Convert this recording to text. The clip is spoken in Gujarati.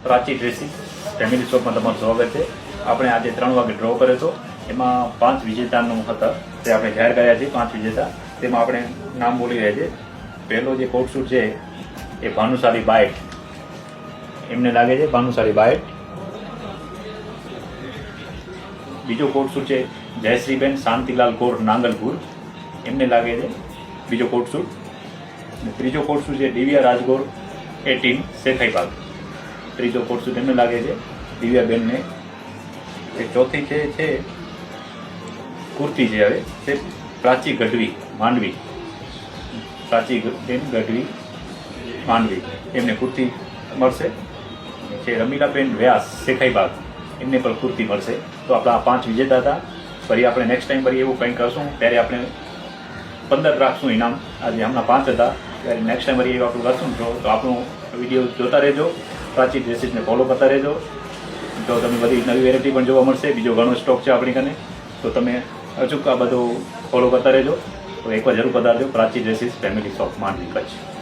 પ્રાચી ડ્રેસિસ ફેમિલી શોપમાં તમારું સ્વાગત છે. આપણે આજે 3 વાગે ડ્રો કર્યો હતો. એમાં 5 વિજેતાનું હતા તે આપણે જાહેર કર્યા છે. 5 વિજેતા તેમાં આપણે નામ બોલી રહ્યા છે. પહેલો જે કોટ શૂટ છે એ ભાનુશાલી બાઇટ, એમને લાગે છે ભાનુશાલી બાઇટ. બીજો કોટ શૂટ છે જયશ્રીબેન શાંતિલાલ કૌર નાંગલપુર, એમને લાગે છે બીજો કોટ શૂટ. ત્રીજો કોટ શૂટ છે દિવ્યા રાજગોર 18 સેખાઈબાગ, ત્રીજો કોટ શૂટ એમને લાગે છે દિવ્યાબેનને. ચોથી છે કુર્તી છે હવે તે પ્રાચી ગઢવી માંડવી, પ્રાચી બેન ગઢવી માંડવી, એમને કુર્તી મળશે. છે રમીલાબેન વ્યાસ શેખાઈબાગ, એમને પણ કુર્તી મળશે. તો આપણા 5 વિજેતા હતા. ફરી આપણે નેક્સ્ટ ટાઈમ ફરી એવું કંઈ કરશું ત્યારે આપણે 15 રાખશું ઇનામ. આજે હમણાં 5 હતા, ત્યારે નેક્સ્ટ ટાઈમ ફરી એવું આપણું કરશું. તો આપણું વિડીયો જોતા રહેજો, પ્રાચી ડ્રેસીસને ફોલો કરતા રહેજો. તો તમને બધી નવી વેરાયટી પણ જોવા મળશે. બીજો ઘણો સ્ટોક છે આપણી કને, તો તમે અચૂક આ બધું ફોલો કરતા રહેજો. તો એકવાર જરૂર પધારજો Prachi dresses family shop Mandvi Kutch.